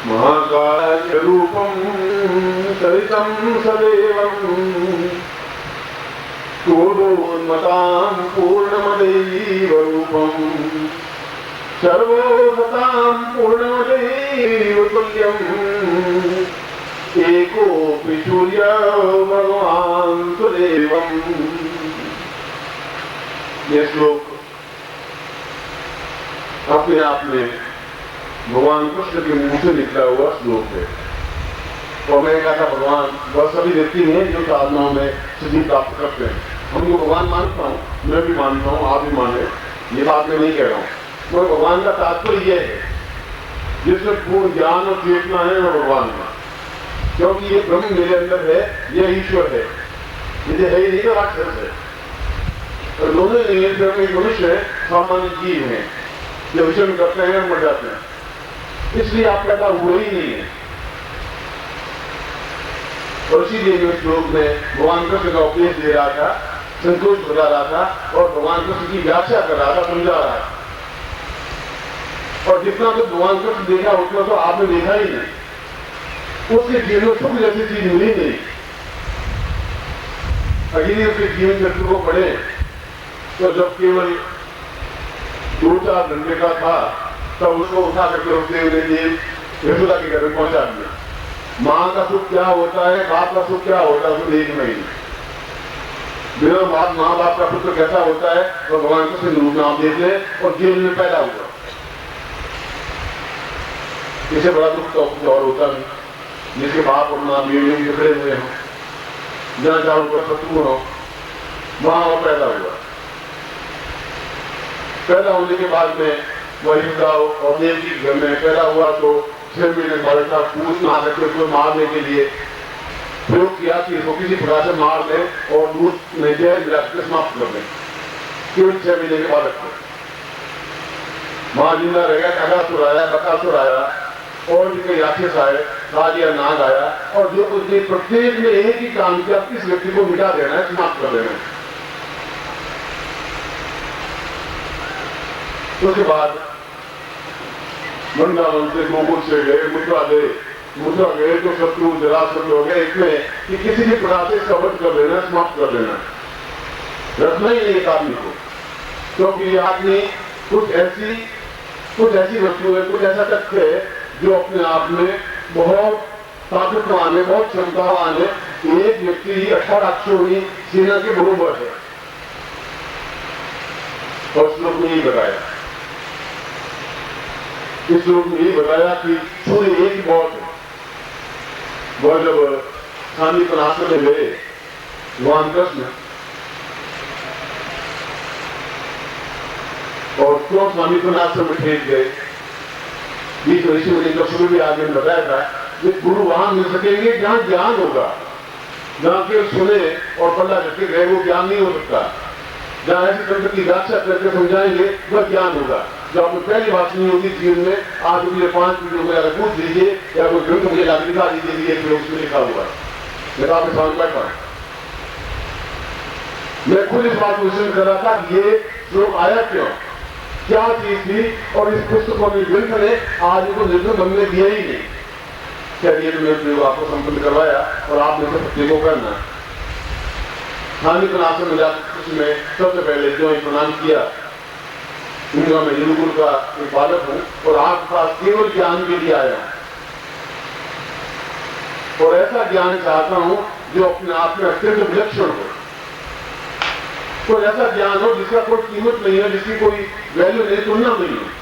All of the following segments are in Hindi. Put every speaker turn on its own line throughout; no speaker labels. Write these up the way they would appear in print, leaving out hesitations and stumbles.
महाकाय रूपम सरितं सदेवं पूर्णोन्मतां पूर्णमदैव रूपं सर्वोन्मतां पूर्णमदैव तुल्यं एकोऽपि सूर्यो भगवान् सुदेवम्। ये श्लोक अपने आप में भगवान कृष्ण के मुंह से निकला हुआ श्लोक है। और मैं कहा था भगवान वह सभी व्यक्ति हैं जो साधनाओं में सिद्धि प्राप्त करते हैं। हमको भगवान मानता हूँ, मैं भी मानता हूँ, आप भी माने, ये बात मैं नहीं कह रहा हूँ। तो भगवान का तात्पर्य यह है जिसमें पूर्ण ज्ञान और चेतना है वो भगवान का, क्योंकि ये ब्रह्म मेरे अंदर है, यह ईश्वर है, मुझे है ही नहीं तो राक्षस है। और दोनों नहीं, मनुष्य है, सामान्य जीव है, जो विचरण करते हैं और मर जाते हैं, इसलिए आप पैदा हुए ही नहीं है। और इसीलिए जो श्लोक में भगवान कृष्ण का उपदेश दे रहा था, संतोष बता रहा था और भगवान कृष्ण की व्याख्या कर रहा था, समझा रहा था। और जितना तो भगवान कृष्ण देखा उतना तो आपने देखा ही नहीं। उसके जीवन में सुख जैसी चीज मिली नहीं। अगर उसके जीवन चक्र को पढ़े तो जब केवल 2-4 घंटे का था तब उसको उठा करके उसने यशोदा के घर में पहुंचा दिया। माँ का सुख क्या होता है, बाप का सुख क्या होता है, उसको देखना ही नहीं। बिना माँ बाप का पुत्र कैसा होता है तो भगवान कृष्ण रूप में आप देख ले और जेल में पैदा हुआ। इसे बड़ा दुख तो कुछ और होता नहीं, जिसके बाप और माँ बेड़ियों में खड़े हुए हों, जहाँ चारों पर शत्रु हो, वहां वो पैदा हुआ। पैदा होने के बाद में वही और देव जी घर में पैदा हुआ तो 6 महीने बालक का पूछ नहा करके उसको मारने के लिए प्रयोग किया कि इसको किसी प्रकार से मार दे और दूध में जहर मिला कर समाप्त कर दें। केवल 6 महीने के बालक को मां जिंदा रह गया, अगासुर आया, बकासुर आया और भी कई राक्षस आए, राजिया नाग आया, और जो उसने प्रत्येक ने एक ही काम किया, इस व्यक्ति को मिटा देना है, समाप्त कर देना है। उसके बाद वृंदावन से गोकुल से गए, मुद्रा गए तो शत्रु जरासंध हो गए इसमें कि किसी भी प्रकार से इसका वध कर देना, समाप्त कर देना, रखना ही नहीं एक आदमी को, क्योंकि ये आदमी कुछ ऐसी वस्तु है, कुछ ऐसा तथ्य है जो अपने आप में बहुत ताकतवान है, बहुत क्षमतावान है। एक व्यक्ति ही 18 अक्षोहिणी सेना के बरोबर है। और श्लोक में यही बताया, इस श्लोक में यही बताया कि सूर्य एक ही बहुत है। वह जब शांतिपन आश्रम में गए भगवान कृष्ण, और क्यों शांतिपन आश्रम में ठेक गए, बीच ऋषि मुनि का शुरू भी आगे बताया था कि गुरु वहां मिल सकेंगे जहां ज्ञान होगा, जहां केवल सुने और पल्ला करके गए वो ज्ञान नहीं हो सकता। जहां ऐसी तंत्र की व्याख्या करके समझाएंगे वह ज्ञान होगा। जो आपको पहली बात सुनी होगी जीवन में, आज मुझे 5 मिनट में अगर पूछ लीजिए या कोई ग्रंथ मुझे लाकर दिखा दीजिए कि उसमें लिखा हुआ है, मैं आपके सामने बैठा हूं। मैं खुद इस बात को विश्लेषण कर रहा था कि ये श्लोक आया क्यों, क्या चीज थी, और इस पुस्तकों में ग्रंथ ने आज को निर्भर बनने दिया ही नहीं। चलिए तो मैं प्रयोग आपको संपन्न करवाया और आपने से प्रत्येक को करना। शांतिपन आश्रम में जाकर में सबसे पहले जो प्रणाम किया, उनका मैं गुरुकुल का एक बालक हूँ और आपके पास केवल ज्ञान के लिए आया हूं, और ऐसा ज्ञान चाहता हूं जो अपने आप में अत्यंत विलक्षण हो, कोई ऐसा ज्ञान हो जिसका कोई कीमत नहीं है, जिसकी कोई वैल्यू नहीं, तुलना नहीं है।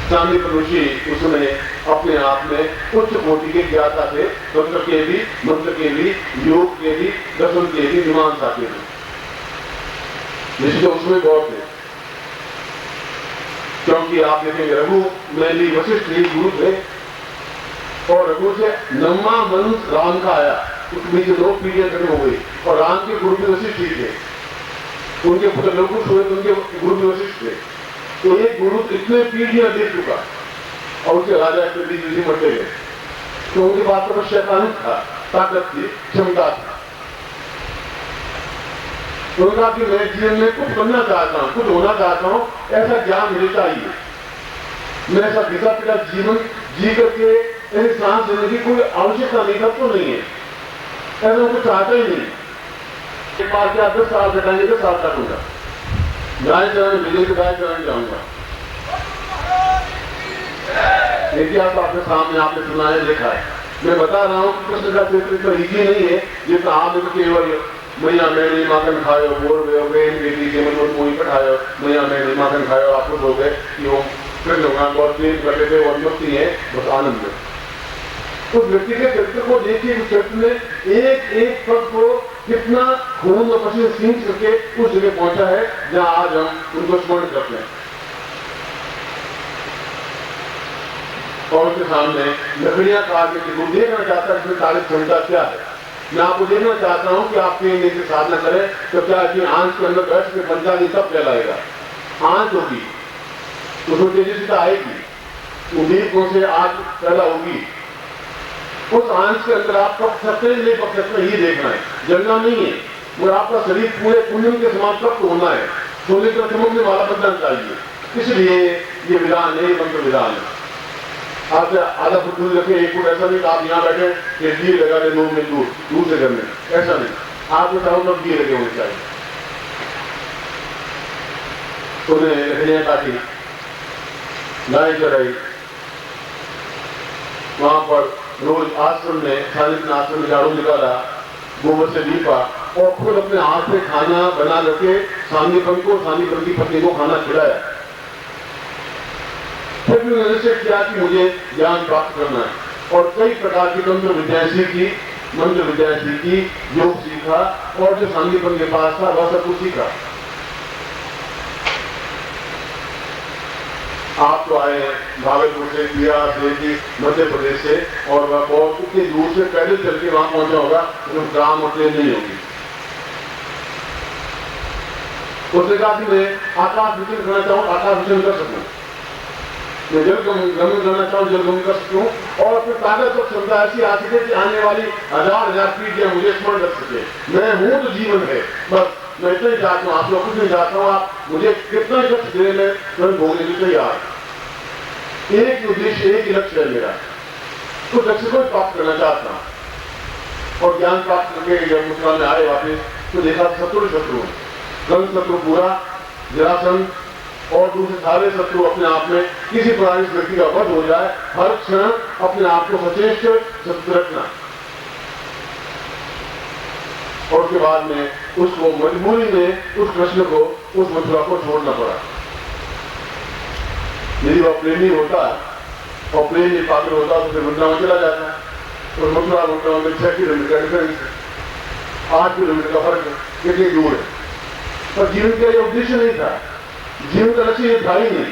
शांतिपन ऋषि उसमें अपने आप में उच्च कोटि के ज्ञाता थे, तंत्र के भी, मंत्र के भी, योग के भी, दर्शन के भी, मीमांसा के भी, जिससे उसमें बहुत है। क्योंकि आप देखेंगे रघु में भी वशिष्ठ ही गुरु थे, और रघु से 9वां वंश राम का आया, उस बीच 2 पीढ़ियां खत्म हो गई, और राम के गुरु भी वशिष्ठ ही थे। उनके पुत्र लवकुश हुए तो उनके गुरु भी वशिष्ठ थे। तो एक गुरु इतने पीढ़ियां दे चुका और उसके राजा के बीच मरते गए, तो उनके पास तो शैतान था, ताकत थी, क्षमता था। उन्होंने कि मैं जीवन में कुछ बनना चाहता हूं, कुछ होना चाहता हूं, ऐसा ज्ञान मुझे चाहिए। मैं ऐसा घिसा पिटा जीवन जी करके ऐसी सांस लेने की कोई आवश्यकता नहीं, तब तो नहीं है, ऐसा मैं कुछ चाहता ही नहीं। एक बार क्या 10 साल कटाएंगे, 10 साल काटूंगा, गाय चरण विजय के गाय चरण जाऊंगा। इतिहास आपके सामने आपने सुना है, देखा है। मैं बता रहा हूं कि कृष्ण का चरित्र इतना ईजी नहीं है जितना आप केवल मैया मैंने माखन खायो, बोर गए बेटी के मन मोही पठायो, मैया मैंने माखन खायो, आप खुश हो गए कि वो कृष्ण भगवान बहुत प्रेम करते थे और मस्ती है, बस आनंद है। उस व्यक्ति के चरित्र को देखिए, उस चरित्र में एक एक पद को कितना खून और पसीने सींच करके उस जगह पहुंचा है जहां आज हम उनको स्मरण करते हैं। और उसके सामने लकड़ियां काटने की वो देखना चाहता है इसमें तारीफ क्षमता क्या है। मैं आपको देखना चाहता हूं कि आप कहीं से साधना करें तो क्या कि आंच के अंदर बैठ के पंचाली तब फैलाएगा, आंच होगी उसमें तेजस्विता आएगी, उम्मीद कौन से आग पैदा होगी, उस आंच के अंदर आप पक सकते हैं नहीं पक सकते, ये देखना है, जलना नहीं है, मगर आपका शरीर पूरे कुंडल के समान तक होना है, सोने का चमकने वाला बनना चाहिए। इसलिए ये विधान है, मंत्र विधान है। आपसे आधा फुट दूर रखे, 1 फुट, ऐसा नहीं आप यहाँ बैठे कि दिए लगा दे 2 मील दूर से करने, ऐसा नहीं, आपके चारों तरफ दिए लगे होने चाहिए। उन्हें लकड़ियां काटी, गाय चराई, वहां पर रोज आश्रम में शालिग्राम आश्रम में झाड़ू निकाला, गोबर से लीपा और खुद अपने हाथ से खाना बना करके सांदीपन को, सांदीपन की पत्नी को खाना खिलाया। फिर भी मैंने निश्चय किया कि मुझे ज्ञान प्राप्त करना है और कई प्रकार की तंत्र विद्याएं सीखी, मंत्र विद्याएं सीखी, योग सीखा और जो सांदीपन के पास था वह सब कुछ सीखा। आप तो आए भागलपुर से, बिहार से, मध्य प्रदेश से, और वह बहुत इतनी दूर से पैदल चल के वहां पहुंचा होगा, तो ग्राम और ट्रेन नहीं होगी। उसने कहा कि मैं आकाश विचरण करना चाहूँ, आकाश विचरण कर सकूँ, मैं जल गमन करना चाहूँ, जल गमन कर सकूँ, और फिर ताकत और क्षमता ऐसी आ सके कि आने वाली 1000 पीढ़ियां मुझे स्मरण रख सके। मैं हूं तो जीवन है, बस मैं इतना ही चाहता हूँ, आप लोग कुछ नहीं चाहता हूँ, आप मुझे कितना ही कष्ट दे में तुरंत भोगने के लिए तैयार। एक ही उद्देश्य, एक ही लक्ष्य है मेरा, उस लक्ष्य को प्राप्त करना चाहता हूँ। और ज्ञान प्राप्त करके जब मुस्कान में आए वापिस तो देखा शत्रु रंग शत्रु पूरा, जरासंध और दूसरे सारे शत्रु अपने आप में किसी प्रकार इस व्यक्ति का वध हो जाए, हर क्षण अपने आप को सचेत शत्रु रखना। और उसके बाद में उसको मजबूरी में उस कृष्ण को, उस मथुरा को छोड़ना पड़ा। यदि वह प्रेमी होता और प्रेम में पात्र होता तो फिर वृंदावन चला जाता। और मथुरा वृंदावन में 6 किलोमीटर का डिफरेंस है, 8 किलोमीटर का फर्क है, कितनी दूर है। पर जीवन का यह उद्देश्य नहीं था, जीवन का लक्ष्य ये था ही नहीं।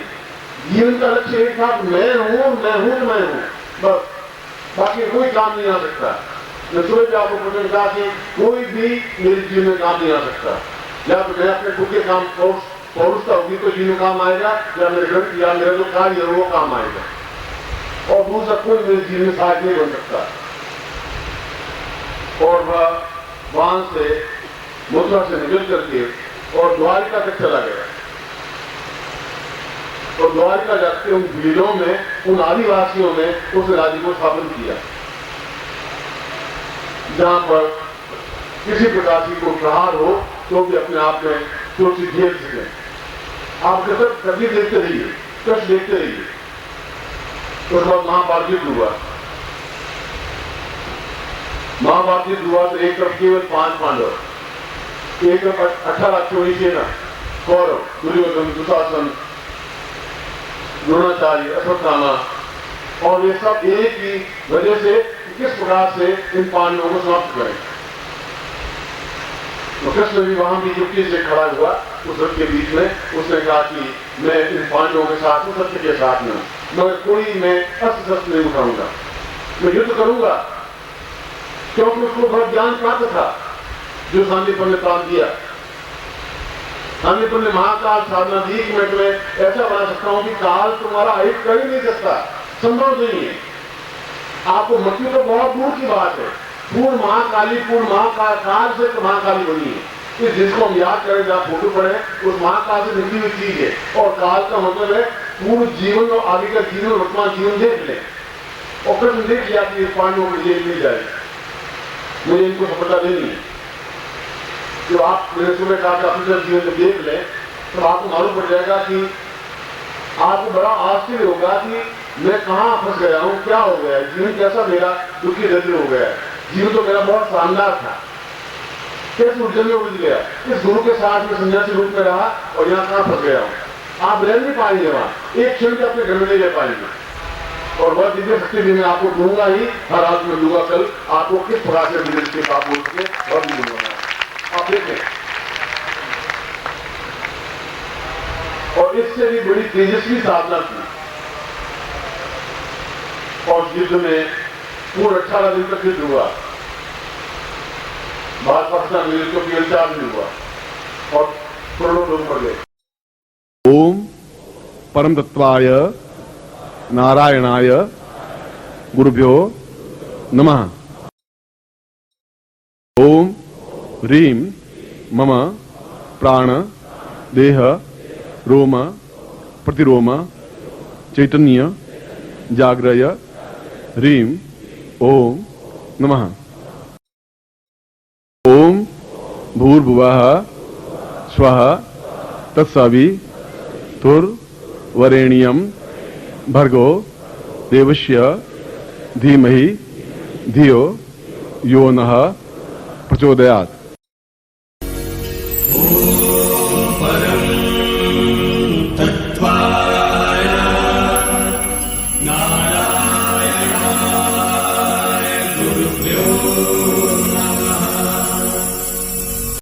जीवन का लक्ष्य एक था, मैं हूं तो मैं हूं, बस, बाकी कोई काम नहीं आ सकता। मैं सुबह भी आपको प्रश्न कहा कि कोई भी मेरे जीवन में काम नहीं आ सकता, या तो मैं अपने खुद के काम पौरुषता होगी तो जीवन में काम आएगा, या मेरे ग्रंथ या मेरा जो कार्य है वो काम आएगा, और दूसरा कोई मेरे जीवन में सहायक नहीं बन सकता। और वह वहां से मथुरा से निकल करके और द्वारिका तक चला गया। और द्वारिका जाके उन भीड़ों में, उन आदिवासियों में उसने राज्य को स्थापन किया, जहां पर किसी प्रकार की कोई प्रहार हो तो भी अपने आप में सुरक्षित झेल सके। आप तकलीफ देखते रहिए, कष्ट देखते रहिए। तो उसके बाद महाभारत युद्ध हुआ। महाभारत युद्ध हुआ तो एक तरफ केवल 5 पांडव, एक तरफ 18 अक्षौहिणी सेना, कौरव, दुर्योधन, दुशासन, द्रोणाचार्य, अश्वत्थामा, और वे सब एक ही वजह से किस प्रकार से इन पांडवों को समाप्त करें। तो कृष्ण भी वहां भी युक्ति से खड़ा हुआ उस रथ के बीच में। उसने कहा कि मैं इन पांडवों के साथ हूं, सत्य के साथ में, मगर कोई मैं अस्त्र शस्त्र नहीं उठाऊंगा, मैं युद्ध करूंगा, क्योंकि उसको बहुत ज्ञान प्राप्त था जो सांदीपन ने प्राप्त किया। सांदीपन ने महाकाल साधना दी कि मैं तुम्हें ऐसा बना सकता हूं कि काल तुम्हारा अहित कर ही नहीं सकता, संभव नहीं है। आपको मृत्यु तो बहुत दूर की बात है, पूर्ण महाकाली, पूर्ण महाकाल से तो महाकाली बनी है। इस जिसको हम याद करें, जहाँ फोटो पड़े, उस महाकाल से निकली हुई चीज है। और काल का मतलब है पूर्ण जीवन और आगे का जीवन, वर्तमान जीवन देख लें और फिर देख लिया कि इस पांडवों को जेल मिल जाए, मुझे इनको सफलता देनी है। जो आप मेरे सुबह कहा कि अपने जीवन में देख लें तो आपको मालूम पड़ जाएगा कि आपको बड़ा आश्चर्य होगा कि मैं कहाँ फंस गया हूँ, क्या हो गया है, जीवन कैसा मेरा दुखी दरिद्र हो गया है। जीवन तो मेरा बहुत शानदार था, कैसे उलझन में उलझ गया, इस गुरु के साथ में सन्यासी रूप में रहा और यहाँ कहाँ फंस गया हूँ। आप रह नहीं पाएंगे वहां, एक क्षण के अपने घर में नहीं रह पाएंगे। और वह दिव्य शक्ति भी मैं आपको दूंगा ही, हर रात में दूंगा। कल आपको किस प्रकार से दिव्य शक्ति आप बोल के और भी दूंगा, आप देखें। और इससे भी बड़ी तेजस्वी साधना की और युद्ध में पूर्ण 18 दिन तक युद्ध हुआ। भारत पाकिस्तान में युद्ध केवल 4 दिन हुआ और करोड़ों लोग मर गए।
ओम परम तत्वाय नारायणाय गुरुभ्यो नमः। ओम ह्रीं मम प्राण देह रोम प्रतिरोम चैतन्य जाग्रय ह्रीं ओम नमः। ओम भूर्भुवः स्वः तत्सवितुर्वरेण्यं भर्गो देवस्य धीमहि धियो यो नः प्रचोदयात्।